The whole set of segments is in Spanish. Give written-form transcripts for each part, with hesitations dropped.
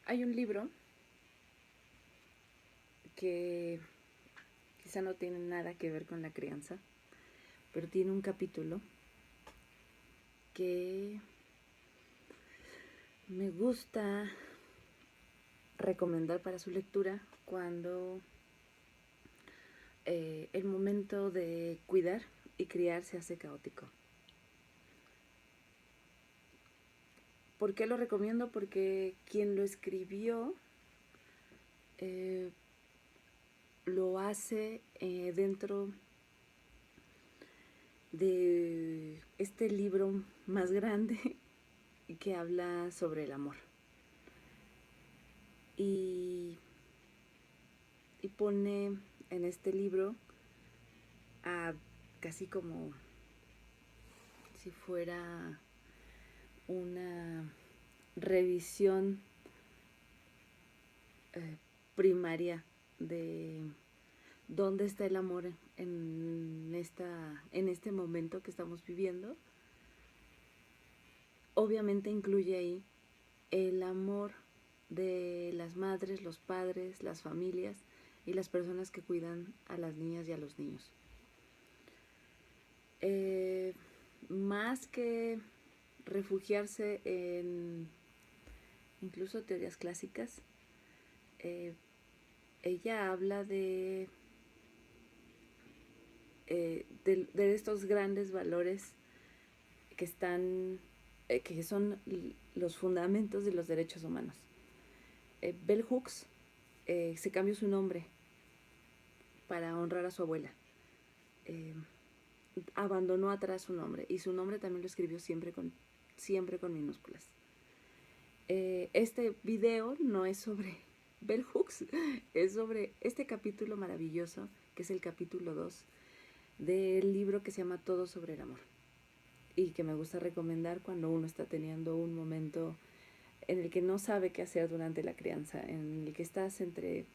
Hay un libro que quizá no tiene nada que ver con la crianza, pero tiene un capítulo que me gusta recomendar para su lectura cuando el momento de cuidar y criar se hace caótico. ¿Por qué lo recomiendo? Porque quien lo escribió lo hace dentro de este libro más grande que habla sobre el amor. Y pone en este libro a casi como si fuera una revisión primaria de dónde está el amor en este momento que estamos viviendo. Obviamente incluye ahí el amor de las madres, los padres, las familias y las personas que cuidan a las niñas y a los niños. Más que refugiarse en incluso teorías clásicas, ella habla de estos grandes valores que están, que son los fundamentos de los derechos humanos. Bell Hooks se cambió su nombre para honrar a su abuela. Abandonó atrás su nombre y su nombre también lo escribió siempre con minúsculas. Este video no es sobre Bell Hooks, es sobre este capítulo maravilloso que es el capítulo 2 del libro que se llama Todo sobre el amor y que me gusta recomendar cuando uno está teniendo un momento en el que no sabe qué hacer durante la crianza, en el que estás entre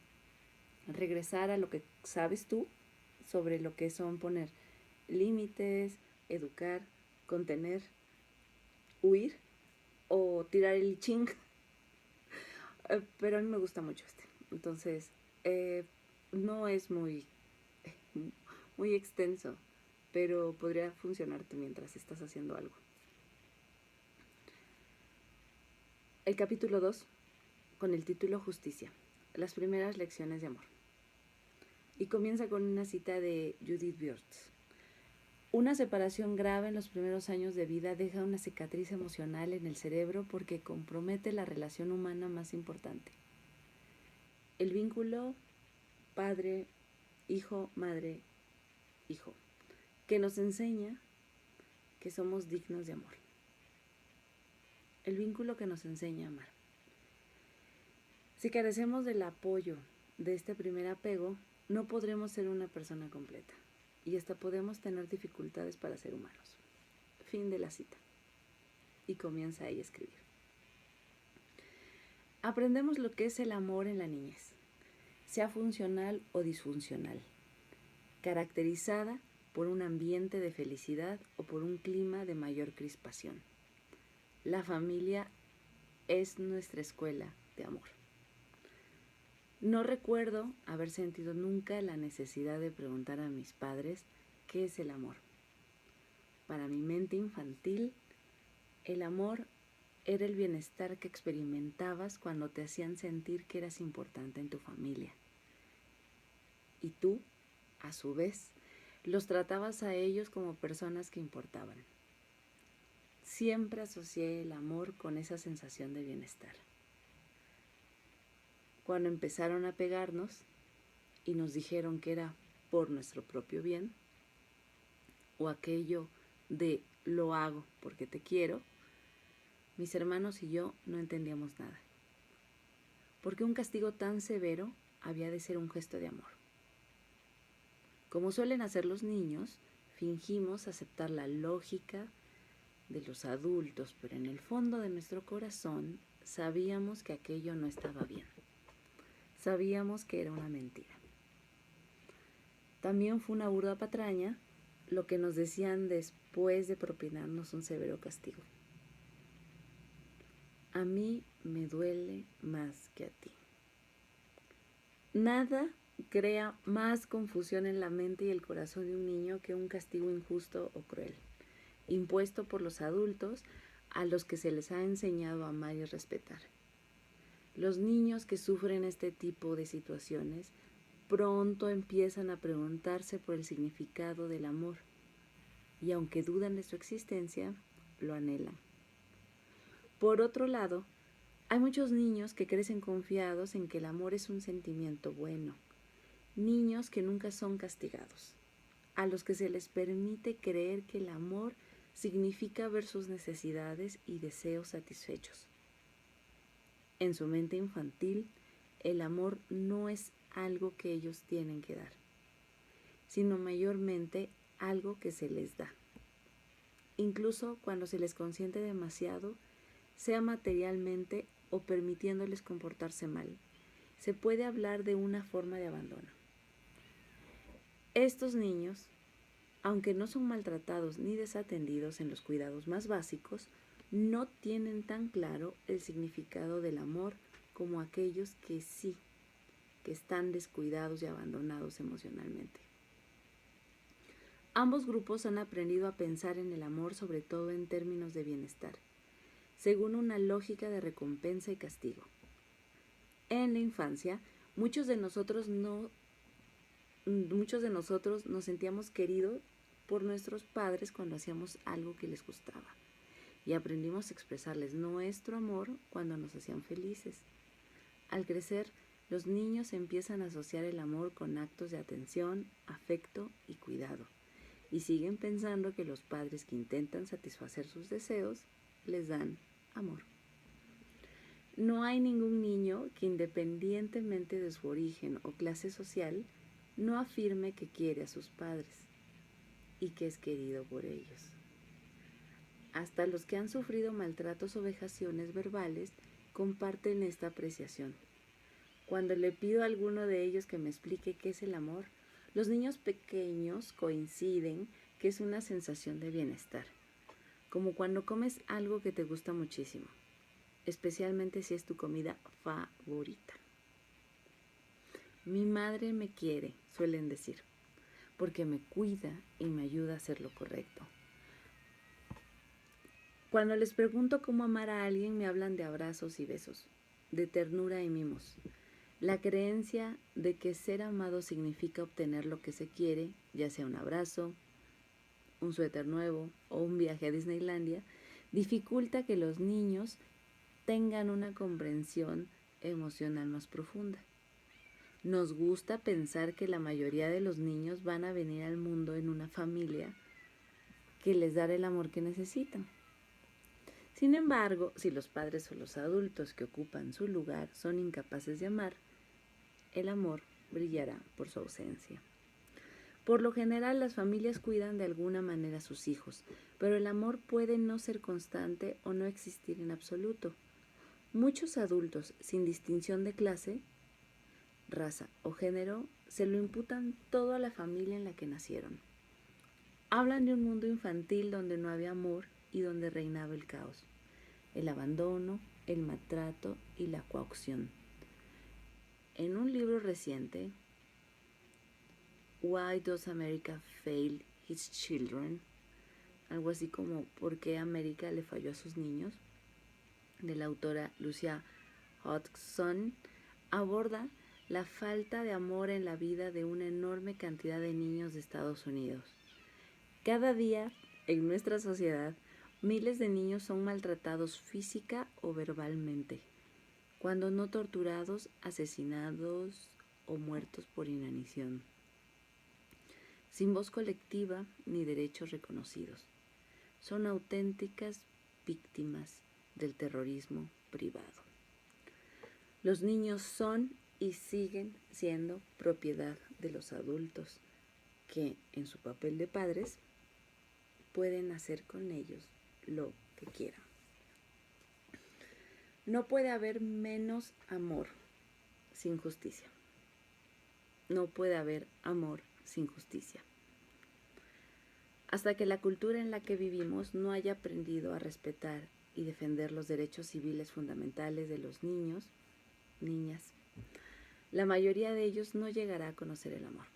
regresar a lo que sabes tú sobre lo que son poner límites, educar, contener, huir o tirar el ching. Pero a mí me gusta mucho este. Entonces, no es muy extenso, pero podría funcionarte mientras estás haciendo algo. El capítulo 2, con el título Justicia, las primeras lecciones de amor. Y comienza con una cita de Judith Biertz. Una separación grave en los primeros años de vida deja una cicatriz emocional en el cerebro porque compromete la relación humana más importante. El vínculo padre, hijo, madre, hijo, que nos enseña que somos dignos de amor. El vínculo que nos enseña a amar. Si carecemos del apoyo de este primer apego, no podremos ser una persona completa y hasta podemos tener dificultades para ser humanos. Fin de la cita. Y comienza ahí a escribir. Aprendemos lo que es el amor en la niñez, sea funcional o disfuncional, caracterizada por un ambiente de felicidad o por un clima de mayor crispación. La familia es nuestra escuela de amor. No recuerdo haber sentido nunca la necesidad de preguntar a mis padres qué es el amor. Para mi mente infantil, el amor era el bienestar que experimentabas cuando te hacían sentir que eras importante en tu familia. Y tú, a su vez, los tratabas a ellos como personas que importaban. Siempre asocié el amor con esa sensación de bienestar. Cuando empezaron a pegarnos y nos dijeron que era por nuestro propio bien, o aquello de lo hago porque te quiero, mis hermanos y yo no entendíamos nada. Porque un castigo tan severo había de ser un gesto de amor. Como suelen hacer los niños, fingimos aceptar la lógica de los adultos, pero en el fondo de nuestro corazón sabíamos que aquello no estaba bien. Sabíamos que era una mentira. También fue una burda patraña lo que nos decían después de propinarnos un severo castigo. a mí me duele más que a ti. Nada crea más confusión en la mente y el corazón de un niño que un castigo injusto o cruel, impuesto por los adultos a los que se les ha enseñado a amar y respetar. Los niños que sufren este tipo de situaciones pronto empiezan a preguntarse por el significado del amor y aunque dudan de su existencia, lo anhelan. Por otro lado, hay muchos niños que crecen confiados en que el amor es un sentimiento bueno, niños que nunca son castigados, a los que se les permite creer que el amor significa ver sus necesidades y deseos satisfechos. En su mente infantil, el amor no es algo que ellos tienen que dar, sino mayormente algo que se les da. Incluso cuando se les consiente demasiado, sea materialmente o permitiéndoles comportarse mal, se puede hablar de una forma de abandono. Estos niños, aunque no son maltratados ni desatendidos en los cuidados más básicos, no tienen tan claro el significado del amor como aquellos que sí, que están descuidados y abandonados emocionalmente. Ambos grupos han aprendido a pensar en el amor sobre todo en términos de bienestar, según una lógica de recompensa y castigo. En la infancia, muchos de nosotros nos sentíamos queridos por nuestros padres cuando hacíamos algo que les gustaba y aprendimos a expresarles nuestro amor cuando nos hacían felices. Al crecer, los niños empiezan a asociar el amor con actos de atención, afecto y cuidado, y siguen pensando que los padres que intentan satisfacer sus deseos les dan amor. No hay ningún niño que, independientemente de su origen o clase social, no afirme que quiere a sus padres y que es querido por ellos. Hasta los que han sufrido maltratos o vejaciones verbales comparten esta apreciación. Cuando le pido a alguno de ellos que me explique qué es el amor, los niños pequeños coinciden que es una sensación de bienestar, como cuando comes algo que te gusta muchísimo, especialmente si es tu comida favorita. Mi madre me quiere, suelen decir, porque me cuida y me ayuda a hacer lo correcto. Cuando les pregunto cómo amar a alguien, me hablan de abrazos y besos, de ternura y mimos. La creencia de que ser amado significa obtener lo que se quiere, ya sea un abrazo, un suéter nuevo o un viaje a Disneylandia, dificulta que los niños tengan una comprensión emocional más profunda. Nos gusta pensar que la mayoría de los niños van a venir al mundo en una familia que les dará el amor que necesitan. Sin embargo, si los padres o los adultos que ocupan su lugar son incapaces de amar, el amor brillará por su ausencia. Por lo general, las familias cuidan de alguna manera a sus hijos, pero el amor puede no ser constante o no existir en absoluto. Muchos adultos, sin distinción de clase, raza o género, se lo imputan todo a la familia en la que nacieron. Hablan de un mundo infantil donde no había amor y donde reinaba el caos, el abandono, el maltrato y la coacción. En un libro reciente, Why Does America Fail Its Children? Algo así como ¿por qué América le falló a sus niños?, de la autora Lucia Hodgson, aborda la falta de amor en la vida de una enorme cantidad de niños de Estados Unidos. Cada día, en nuestra sociedad, miles de niños son maltratados física o verbalmente, cuando no torturados, asesinados o muertos por inanición, sin voz colectiva ni derechos reconocidos. Son auténticas víctimas del terrorismo privado. Los niños son y siguen siendo propiedad de los adultos, que en su papel de padres pueden hacer con ellos lo que quieran. No puede haber menos amor sin justicia. No puede haber amor sin justicia. Hasta que la cultura en la que vivimos no haya aprendido a respetar y defender los derechos civiles fundamentales de los niños, niñas, la mayoría de ellos no llegará a conocer el amor.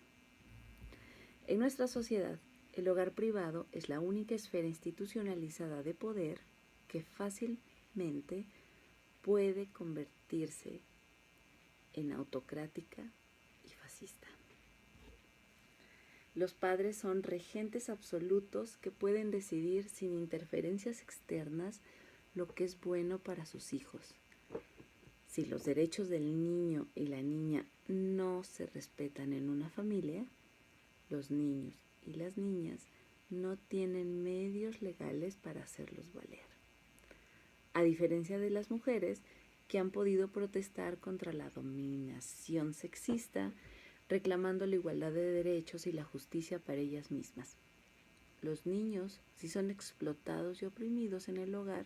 En nuestra sociedad, el hogar privado es la única esfera institucionalizada de poder que fácilmente puede convertirse en autocrática y fascista. Los padres son regentes absolutos que pueden decidir sin interferencias externas lo que es bueno para sus hijos. Si los derechos del niño y la niña no se respetan en una familia, los niños y las niñas no tienen medios legales para hacerlos valer. A diferencia de las mujeres que han podido protestar contra la dominación sexista, reclamando la igualdad de derechos y la justicia para ellas mismas. Los niños, si son explotados y oprimidos en el hogar,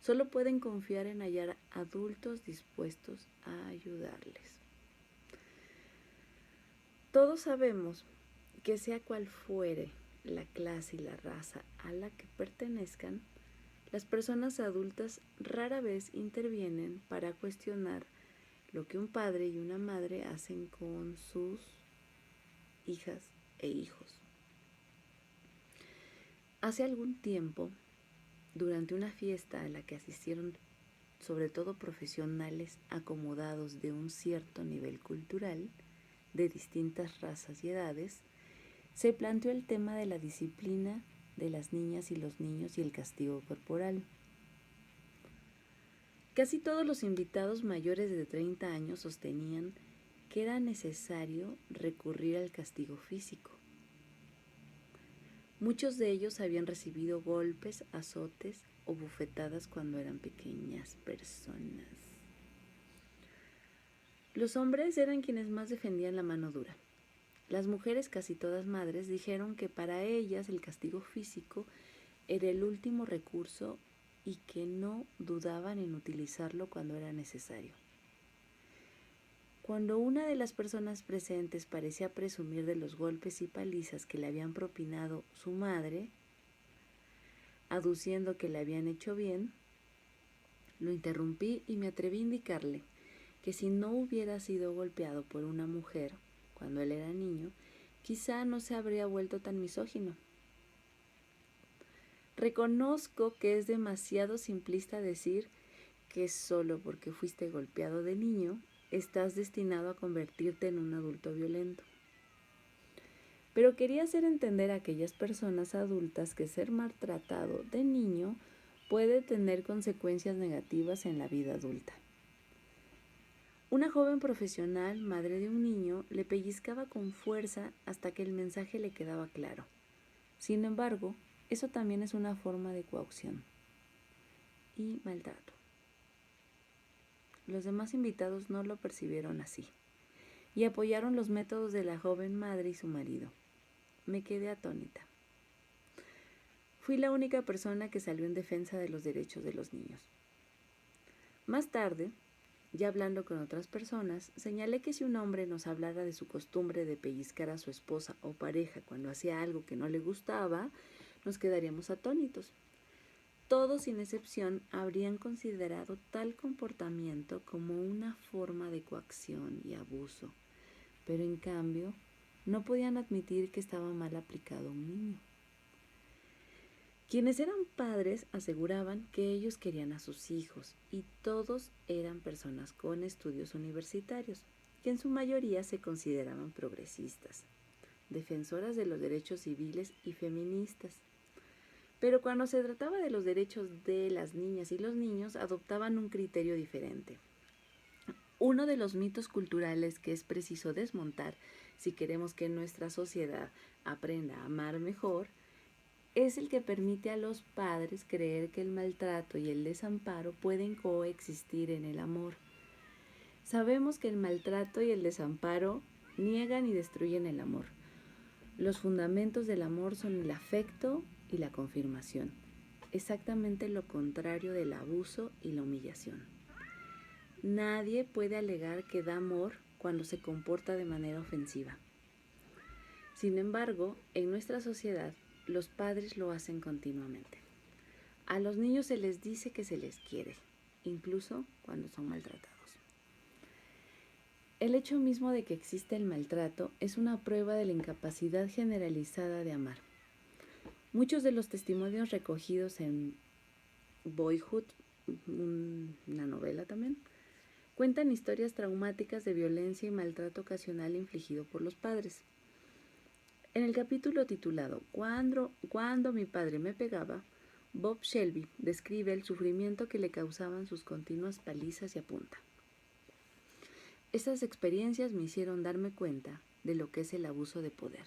solo pueden confiar en hallar adultos dispuestos a ayudarles. Todos sabemos que sea cual fuere la clase y la raza a la que pertenezcan, las personas adultas rara vez intervienen para cuestionar lo que un padre y una madre hacen con sus hijas e hijos. Hace algún tiempo, durante una fiesta a la que asistieron sobre todo profesionales acomodados de un cierto nivel cultural, de distintas razas y edades, se planteó el tema de la disciplina de las niñas y los niños y el castigo corporal. Casi todos los invitados mayores de 30 años sostenían que era necesario recurrir al castigo físico. Muchos de ellos habían recibido golpes, azotes o bufetadas cuando eran pequeñas personas. Los hombres eran quienes más defendían la mano dura. Las mujeres, casi todas madres, dijeron que para ellas el castigo físico era el último recurso y que no dudaban en utilizarlo cuando era necesario. Cuando una de las personas presentes parecía presumir de los golpes y palizas que le habían propinado su madre, aduciendo que le habían hecho bien, lo interrumpí y me atreví a indicarle que si no hubiera sido golpeado por una mujer cuando él era niño, quizá no se habría vuelto tan misógino. Reconozco que es demasiado simplista decir que solo porque fuiste golpeado de niño estás destinado a convertirte en un adulto violento. Pero quería hacer entender a aquellas personas adultas que ser maltratado de niño puede tener consecuencias negativas en la vida adulta. Una joven profesional, madre de un niño, le pellizcaba con fuerza hasta que el mensaje le quedaba claro. Sin embargo, eso también es una forma de coacción y maltrato. Los demás invitados no lo percibieron así y apoyaron los métodos de la joven madre y su marido. Me quedé atónita. Fui la única persona que salió en defensa de los derechos de los niños. Más tarde, ya hablando con otras personas, señalé que si un hombre nos hablara de su costumbre de pellizcar a su esposa o pareja cuando hacía algo que no le gustaba, nos quedaríamos atónitos. Todos, sin excepción, habrían considerado tal comportamiento como una forma de coacción y abuso, pero en cambio no podían admitir que estaba mal aplicado a un niño. Quienes eran padres aseguraban que ellos querían a sus hijos y todos eran personas con estudios universitarios, que en su mayoría se consideraban progresistas, defensoras de los derechos civiles y feministas. Pero cuando se trataba de los derechos de las niñas y los niños, adoptaban un criterio diferente. Uno de los mitos culturales que es preciso desmontar si queremos que nuestra sociedad aprenda a amar mejor es el que permite a los padres creer que el maltrato y el desamparo pueden coexistir en el amor. Sabemos que el maltrato y el desamparo niegan y destruyen el amor. Los fundamentos del amor son el afecto y la confirmación, exactamente lo contrario del abuso y la humillación. Nadie puede alegar que da amor cuando se comporta de manera ofensiva. Sin embargo, en nuestra sociedad, los padres lo hacen continuamente. A los niños se les dice que se les quiere, incluso cuando son maltratados. El hecho mismo de que existe el maltrato es una prueba de la incapacidad generalizada de amar. Muchos de los testimonios recogidos en Boyhood, una novela también, cuentan historias traumáticas de violencia y maltrato ocasional infligido por los padres. En el capítulo titulado Cuando mi padre me pegaba, Bob Shelby describe el sufrimiento que le causaban sus continuas palizas y apunta: estas experiencias me hicieron darme cuenta de lo que es el abuso de poder.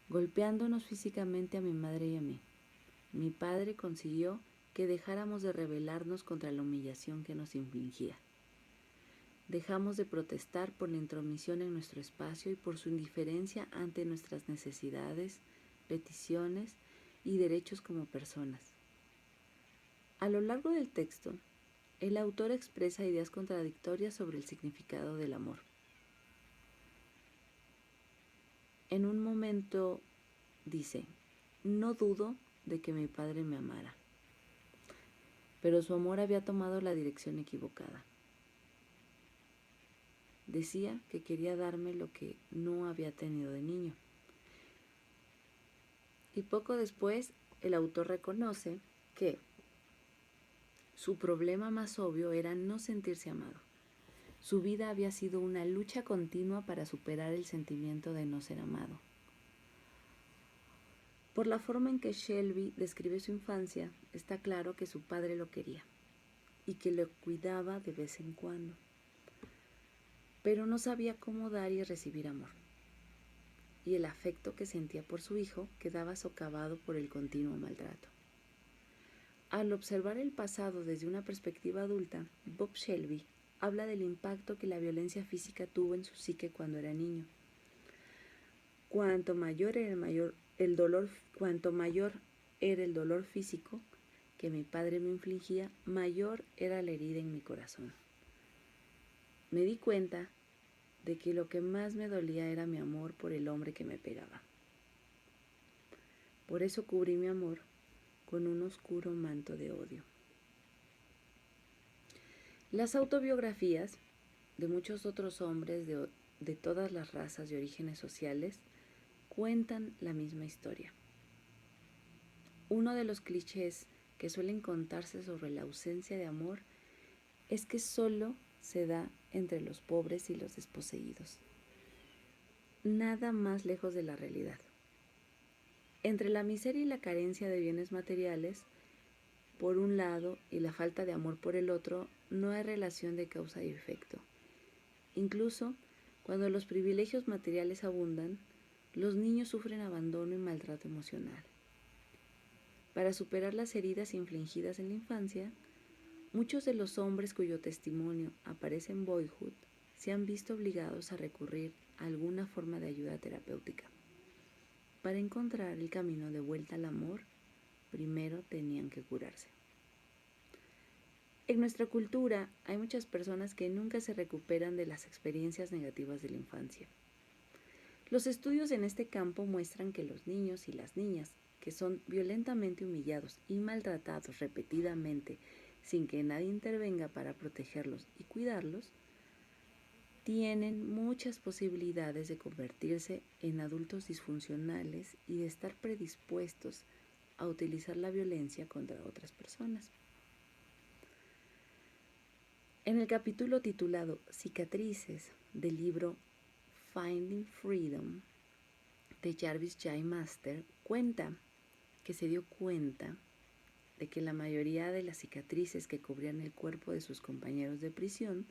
Golpeándonos físicamente a mi madre y a mí, mi padre consiguió que dejáramos de rebelarnos contra la humillación que nos infligía. Dejamos de protestar por la intromisión en nuestro espacio y por su indiferencia ante nuestras necesidades, peticiones y derechos como personas. A lo largo del texto, el autor expresa ideas contradictorias sobre el significado del amor. En un momento dice: no dudo de que mi padre me amara, pero su amor había tomado la dirección equivocada. Decía que quería darme lo que no había tenido de niño. Y poco después, el autor reconoce que su problema más obvio era no sentirse amado. Su vida había sido una lucha continua para superar el sentimiento de no ser amado. Por la forma en que Shelby describe su infancia, está claro que su padre lo quería y que lo cuidaba de vez en cuando, pero no sabía cómo dar y recibir amor. Y el afecto que sentía por su hijo quedaba socavado por el continuo maltrato. Al observar el pasado desde una perspectiva adulta, Bob Shelby habla del impacto que la violencia física tuvo en su psique cuando era niño. Cuanto mayor era el dolor físico que mi padre me infligía, mayor era la herida en mi corazón. Me di cuenta de que lo que más me dolía era mi amor por el hombre que me pegaba. Por eso cubrí mi amor con un oscuro manto de odio. Las autobiografías de muchos otros hombres de todas las razas y orígenes sociales cuentan la misma historia. Uno de los clichés que suelen contarse sobre la ausencia de amor es que solo se da entre los pobres y los desposeídos. Nada más lejos de la realidad. Entre la miseria y la carencia de bienes materiales, por un lado, y la falta de amor por el otro, no hay relación de causa y efecto. Incluso cuando los privilegios materiales abundan, los niños sufren abandono y maltrato emocional. Para superar las heridas infligidas en la infancia, muchos de los hombres cuyo testimonio aparece en Boyhood se han visto obligados a recurrir a alguna forma de ayuda terapéutica. Para encontrar el camino de vuelta al amor, primero tenían que curarse. En nuestra cultura hay muchas personas que nunca se recuperan de las experiencias negativas de la infancia. Los estudios en este campo muestran que los niños y las niñas que son violentamente humillados y maltratados repetidamente sin que nadie intervenga para protegerlos y cuidarlos, tienen muchas posibilidades de convertirse en adultos disfuncionales y de estar predispuestos a utilizar la violencia contra otras personas. En el capítulo titulado Cicatrices del libro Finding Freedom de Jarvis J. Master, cuenta que se dio cuenta de que la mayoría de las cicatrices que cubrían el cuerpo de sus compañeros de prisión,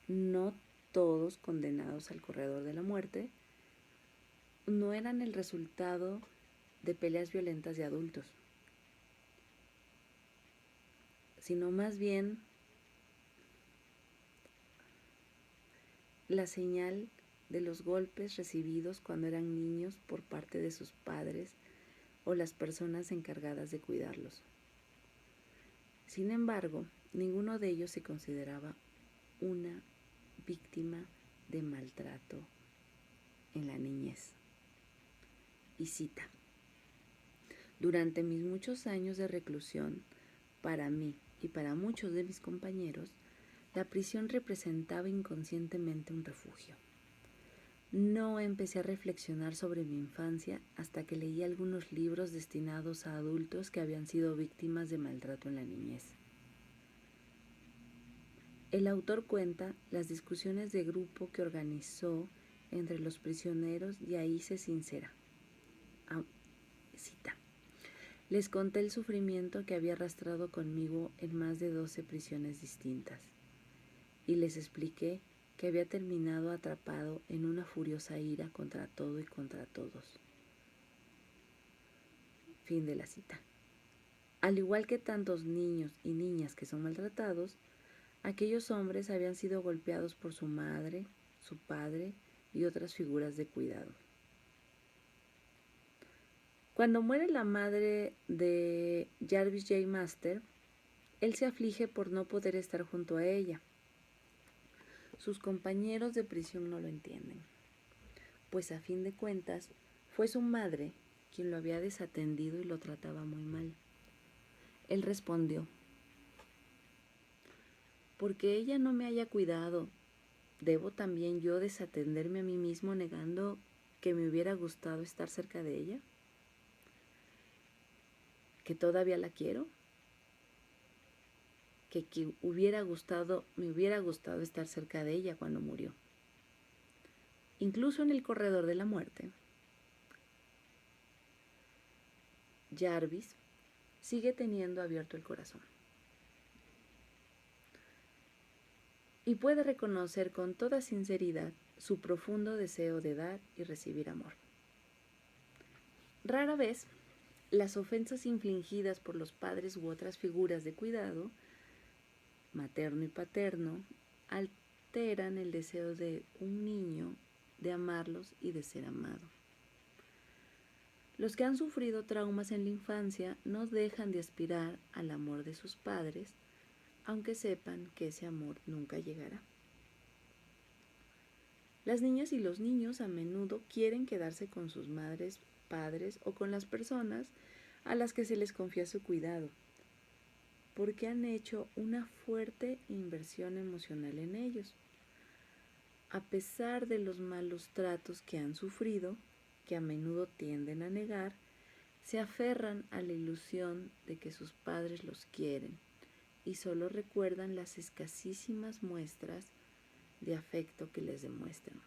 no todos condenados al corredor de la muerte, no eran el resultado de peleas violentas de adultos, sino más bien la señal de los golpes recibidos cuando eran niños por parte de sus padres o las personas encargadas de cuidarlos. Sin embargo, ninguno de ellos se consideraba una víctima de maltrato en la niñez. Y cita: Durante mis muchos años de reclusión, para mí y para muchos de mis compañeros, la prisión representaba inconscientemente un refugio. No empecé a reflexionar sobre mi infancia hasta que leí algunos libros destinados a adultos que habían sido víctimas de maltrato en la niñez. El autor cuenta las discusiones de grupo que organizó entre los prisioneros y ahí se sincera. Cita. Les conté el sufrimiento que había arrastrado conmigo en más de 12 prisiones distintas y les expliqué que había terminado atrapado en una furiosa ira contra todo y contra todos. Fin de la cita. Al igual que tantos niños y niñas que son maltratados, aquellos hombres habían sido golpeados por su madre, su padre y otras figuras de cuidado. Cuando muere la madre de Jarvis J. Master, él se aflige por no poder estar junto a ella. Sus compañeros de prisión no lo entienden, pues a fin de cuentas fue su madre quien lo había desatendido y lo trataba muy mal. Él respondió: porque ella no me haya cuidado, ¿debo también yo desatenderme a mí mismo negando que me hubiera gustado estar cerca de ella? ¿Que todavía la quiero? Que me hubiera gustado estar cerca de ella cuando murió. Incluso en el corredor de la muerte, Jarvis sigue teniendo abierto el corazón y puede reconocer con toda sinceridad su profundo deseo de dar y recibir amor. Rara vez, las ofensas infligidas por los padres u otras figuras de cuidado, materno y paterno, alteran el deseo de un niño de amarlos y de ser amado. Los que han sufrido traumas en la infancia no dejan de aspirar al amor de sus padres, aunque sepan que ese amor nunca llegará. Las niñas y los niños a menudo quieren quedarse con sus madres, padres o con las personas a las que se les confía su cuidado, porque han hecho una fuerte inversión emocional en ellos. A pesar de los malos tratos que han sufrido, que a menudo tienden a negar, se aferran a la ilusión de que sus padres los quieren y solo recuerdan las escasísimas muestras de afecto que les demuestran.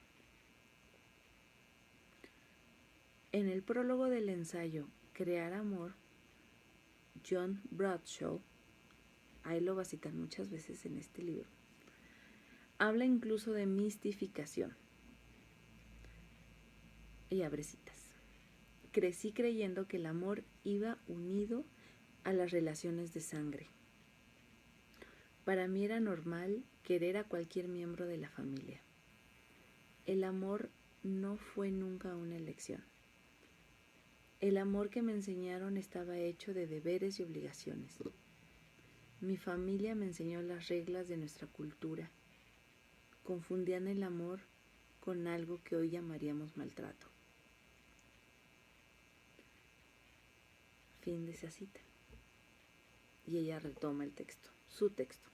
En el prólogo del ensayo Crear Amor, John Bradshaw, ahí lo va a citar muchas veces en este libro, habla incluso de mistificación. Y abre citas. Crecí creyendo que el amor iba unido a las relaciones de sangre. Para mí era normal querer a cualquier miembro de la familia. El amor no fue nunca una elección. El amor que me enseñaron estaba hecho de deberes y obligaciones. Mi familia me enseñó las reglas de nuestra cultura. Confundían el amor con algo que hoy llamaríamos maltrato. Fin de esa cita. Y ella retoma el texto, su texto.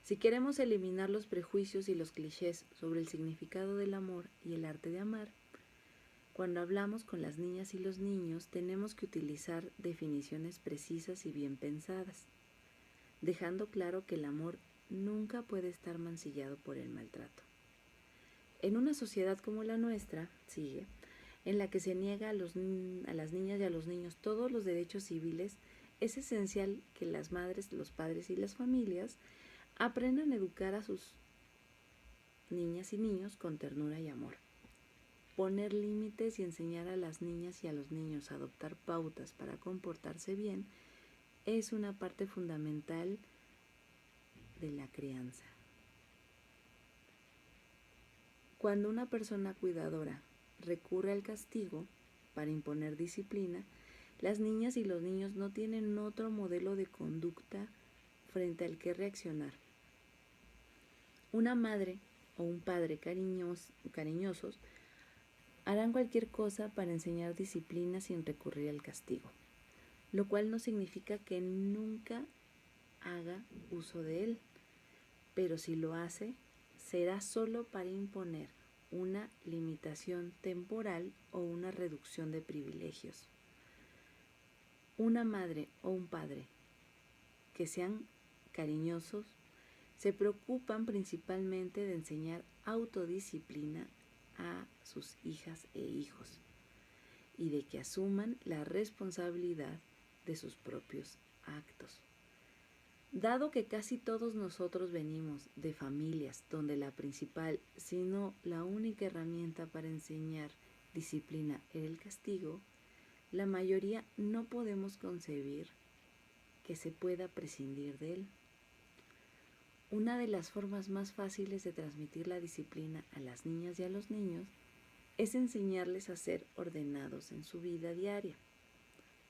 Si queremos eliminar los prejuicios y los clichés sobre el significado del amor y el arte de amar, cuando hablamos con las niñas y los niños tenemos que utilizar definiciones precisas y bien pensadas, dejando claro que el amor nunca puede estar mancillado por el maltrato. En una sociedad como la nuestra, sigue, en la que se niega a las niñas y a los niños todos los derechos civiles, es esencial que las madres, los padres y las familias aprendan a educar a sus niñas y niños con ternura y amor. Poner límites y enseñar a las niñas y a los niños a adoptar pautas para comportarse bien es una parte fundamental de la crianza. Cuando una persona cuidadora recurre al castigo para imponer disciplina, las niñas y los niños no tienen otro modelo de conducta frente al que reaccionar. Una madre o un padre cariñosos harán cualquier cosa para enseñar disciplina sin recurrir al castigo. lo cual no significa que nunca haga uso de él, pero si lo hace, será solo para imponer una limitación temporal o una reducción de privilegios. Una madre o un padre que sean cariñosos se preocupan principalmente de enseñar autodisciplina a sus hijas e hijos y de que asuman la responsabilidad de sus propios actos. Dado que casi todos nosotros venimos de familias donde la principal, sino la única herramienta para enseñar disciplina era el castigo, la mayoría no podemos concebir que se pueda prescindir de él. Una de las formas más fáciles de transmitir la disciplina a las niñas y a los niños es enseñarles a ser ordenados en su vida diaria,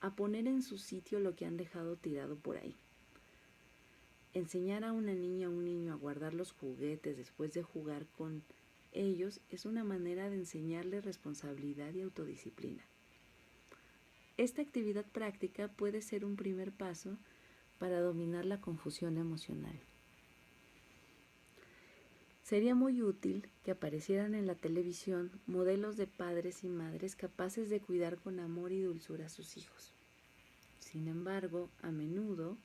a poner en su sitio lo que han dejado tirado por ahí. Enseñar a una niña o un niño a guardar los juguetes después de jugar con ellos es una manera de enseñarles responsabilidad y autodisciplina. Esta actividad práctica puede ser un primer paso para dominar la confusión emocional. Sería muy útil que aparecieran en la televisión modelos de padres y madres capaces de cuidar con amor y dulzura a sus hijos. Sin embargo, a menudo,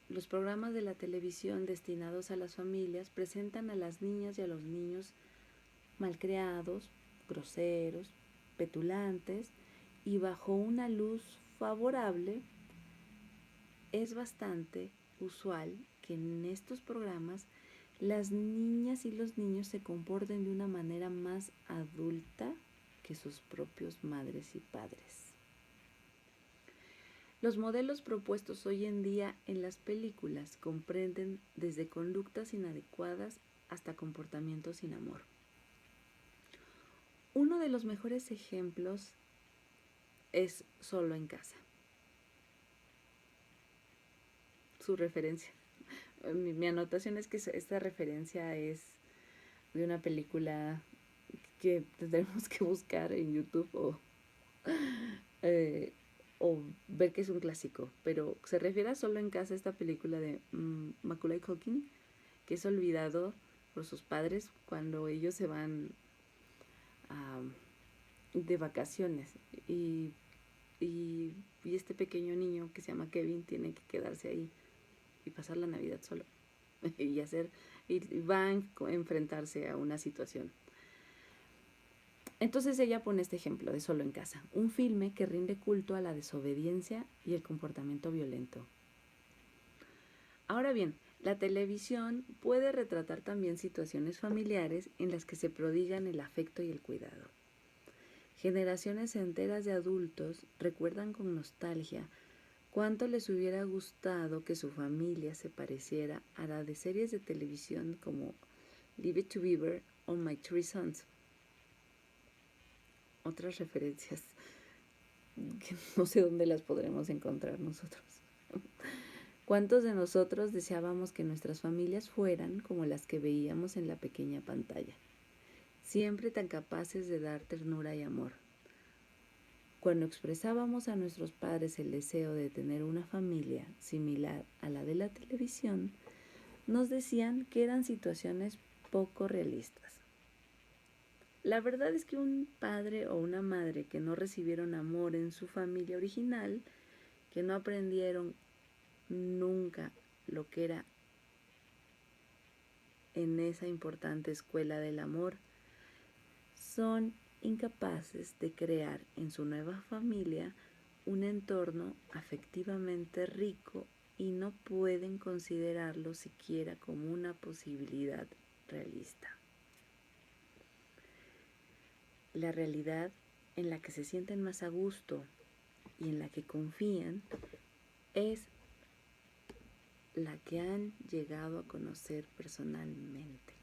los programas de la televisión destinados a las familias presentan a las niñas y a los niños malcriados, groseros, petulantes y bajo una luz favorable. Es bastante usual que en estos programas las niñas y los niños se comporten de una manera más adulta que sus propios madres y padres. Los modelos propuestos hoy en día en las películas comprenden desde conductas inadecuadas hasta comportamientos sin amor. Uno de los mejores ejemplos es Solo en casa. Su referencia. Mi anotación es que esta referencia es de una película que tendremos que buscar en YouTube o ver que es un clásico, pero se refiere a Solo en casa, esta película de Macaulay Culkin, que es olvidado por sus padres cuando ellos se van de vacaciones y este pequeño niño que se llama Kevin tiene que quedarse ahí y pasar la Navidad solo y va a enfrentarse a una situación. Entonces ella pone este ejemplo de Solo en casa, un filme que rinde culto a la desobediencia y el comportamiento violento. Ahora bien, la televisión puede retratar también situaciones familiares en las que se prodigan el afecto y el cuidado. Generaciones enteras de adultos recuerdan con nostalgia cuánto les hubiera gustado que su familia se pareciera a la de series de televisión como Leave It to Beaver o My Three Sons. Otras referencias que no sé dónde las podremos encontrar nosotros. ¿Cuántos de nosotros deseábamos que nuestras familias fueran como las que veíamos en la pequeña pantalla? Siempre tan capaces de dar ternura y amor. Cuando expresábamos a nuestros padres el deseo de tener una familia similar a la de la televisión, nos decían que eran situaciones poco realistas. La verdad es que un padre o una madre que no recibieron amor en su familia original, que no aprendieron nunca lo que era en esa importante escuela del amor, son incapaces de crear en su nueva familia un entorno afectivamente rico y no pueden considerarlo siquiera como una posibilidad realista. La realidad en la que se sienten más a gusto y en la que confían es la que han llegado a conocer personalmente.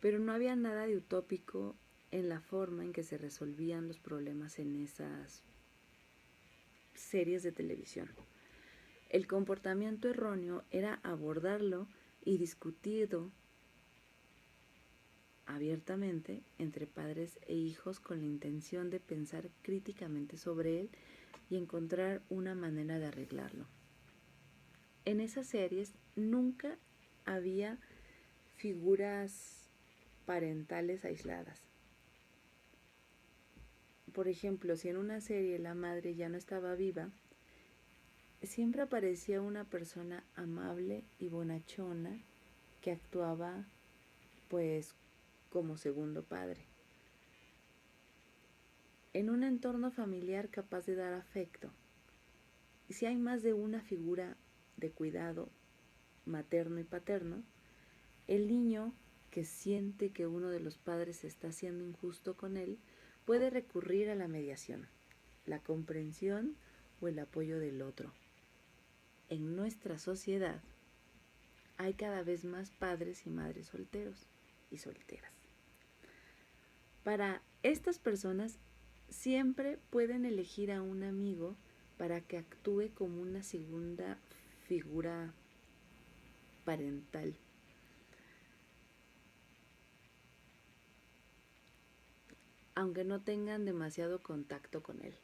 Pero no había nada de utópico en la forma en que se resolvían los problemas en esas series de televisión. El comportamiento erróneo era abordarlo y discutirlo abiertamente entre padres e hijos con la intención de pensar críticamente sobre él y encontrar una manera de arreglarlo. En esas series nunca había figuras parentales aisladas. Por ejemplo, si en una serie la madre ya no estaba viva, siempre aparecía una persona amable y bonachona que actuaba pues como segundo padre. En un entorno familiar capaz de dar afecto, si hay más de una figura de cuidado materno y paterno, el niño que siente que uno de los padres está siendo injusto con él puede recurrir a la mediación, la comprensión o el apoyo del otro. En nuestra sociedad hay cada vez más padres y madres solteros y solteras. Para estas personas siempre pueden elegir a un amigo para que actúe como una segunda figura parental. Aunque no tengan demasiado contacto con él.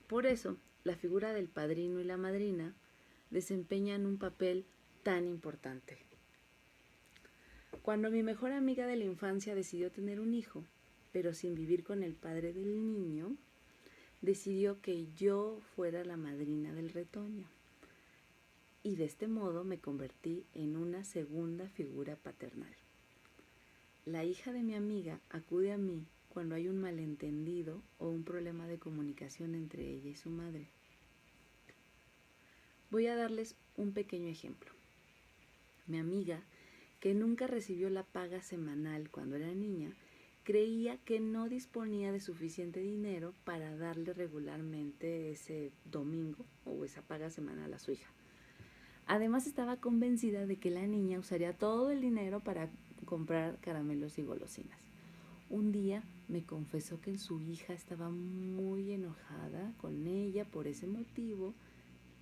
Por eso, la figura del padrino y la madrina desempeñan un papel tan importante. Cuando mi mejor amiga de la infancia decidió tener un hijo, pero sin vivir con el padre del niño, decidió que yo fuera la madrina del retoño. Y de este modo me convertí en una segunda figura paternal. La hija de mi amiga acude a mí cuando hay un malentendido o un problema de comunicación entre ella y su madre. Voy a darles un pequeño ejemplo. Mi amiga, que nunca recibió la paga semanal cuando era niña, creía que no disponía de suficiente dinero para darle regularmente ese domingo o esa paga semanal a su hija. Además, estaba convencida de que la niña usaría todo el dinero para comprar caramelos y golosinas. Un día me confesó que su hija estaba muy enojada con ella por ese motivo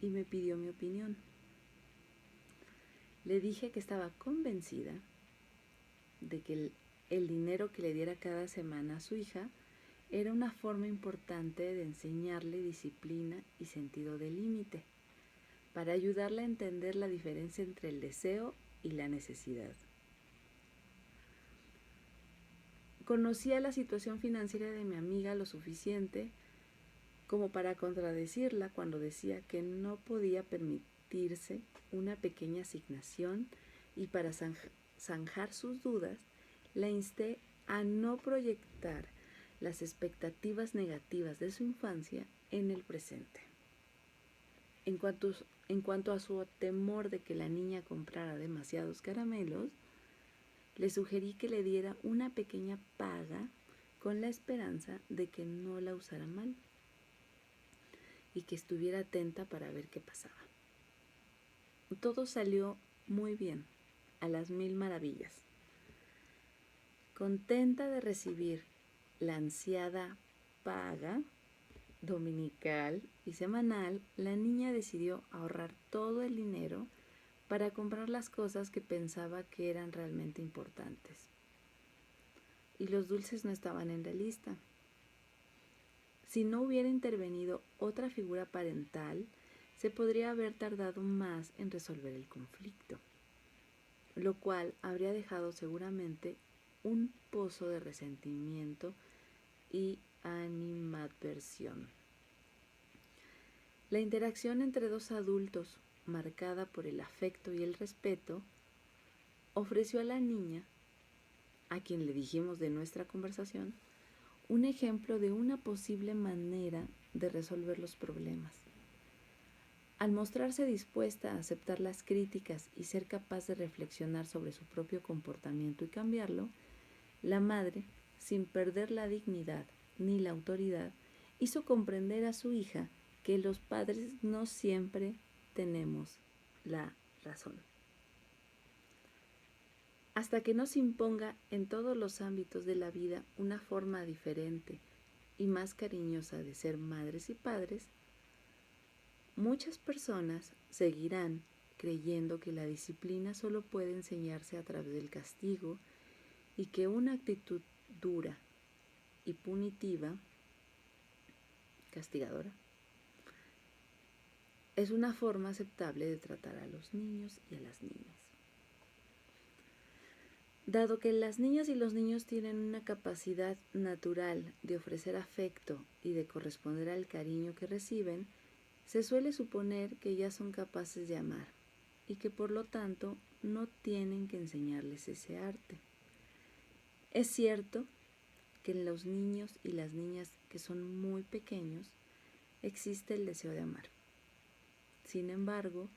y me pidió mi opinión. Le dije que estaba convencida de que el dinero que le diera cada semana a su hija era una forma importante de enseñarle disciplina y sentido de límite, para ayudarla a entender la diferencia entre el deseo y la necesidad. Conocía la situación financiera de mi amiga lo suficiente como para contradecirla cuando decía que no podía permitirse una pequeña asignación, y para zanjar sus dudas, la insté a no proyectar las expectativas negativas de su infancia en el presente. En cuanto a su temor de que la niña comprara demasiados caramelos, le sugerí que le diera una pequeña paga con la esperanza de que no la usara mal y que estuviera atenta para ver qué pasaba. Todo salió muy bien, a las 1000 maravillas. Contenta de recibir la ansiada paga dominical y semanal, la niña decidió ahorrar todo el dinero para comprar las cosas que pensaba que eran realmente importantes. Y los dulces no estaban en la lista. Si no hubiera intervenido otra figura parental, se podría haber tardado más en resolver el conflicto, lo cual habría dejado seguramente un pozo de resentimiento y animadversión. La interacción entre dos adultos, marcada por el afecto y el respeto, ofreció a la niña, a quien le dijimos de nuestra conversación, un ejemplo de una posible manera de resolver los problemas. Al mostrarse dispuesta a aceptar las críticas y ser capaz de reflexionar sobre su propio comportamiento y cambiarlo, la madre, sin perder la dignidad ni la autoridad, hizo comprender a su hija que los padres no siempre tenemos la razón. Hasta que no se imponga en todos los ámbitos de la vida una forma diferente y más cariñosa de ser madres y padres, muchas personas seguirán creyendo que la disciplina solo puede enseñarse a través del castigo y que una actitud dura y punitiva, castigadora, es una forma aceptable de tratar a los niños y a las niñas. Dado que las niñas y los niños tienen una capacidad natural de ofrecer afecto y de corresponder al cariño que reciben, se suele suponer que ya son capaces de amar y que por lo tanto no tienen que enseñarles ese arte. Es cierto que en los niños y las niñas que son muy pequeños existe el deseo de amar. Sin embargo,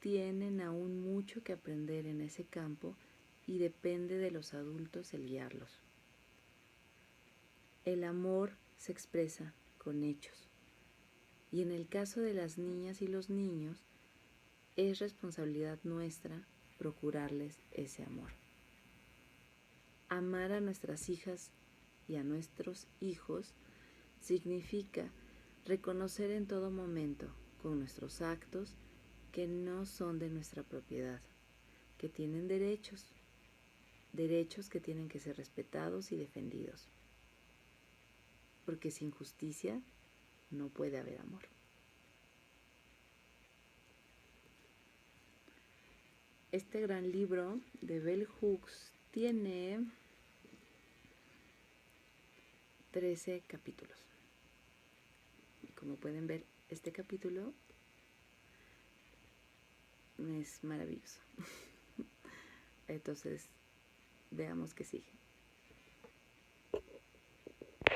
tienen aún mucho que aprender en ese campo y depende de los adultos el guiarlos. El amor se expresa con hechos y en el caso de las niñas y los niños es responsabilidad nuestra procurarles ese amor. Amar a nuestras hijas y a nuestros hijos significa reconocer en todo momento con nuestros actos que no son de nuestra propiedad, que tienen derechos que tienen que ser respetados y defendidos, porque sin justicia no puede haber amor. Este gran libro de Bell Hooks tiene 13 capítulos. Y como pueden ver, este capítulo es maravilloso. Entonces, veamos qué sigue.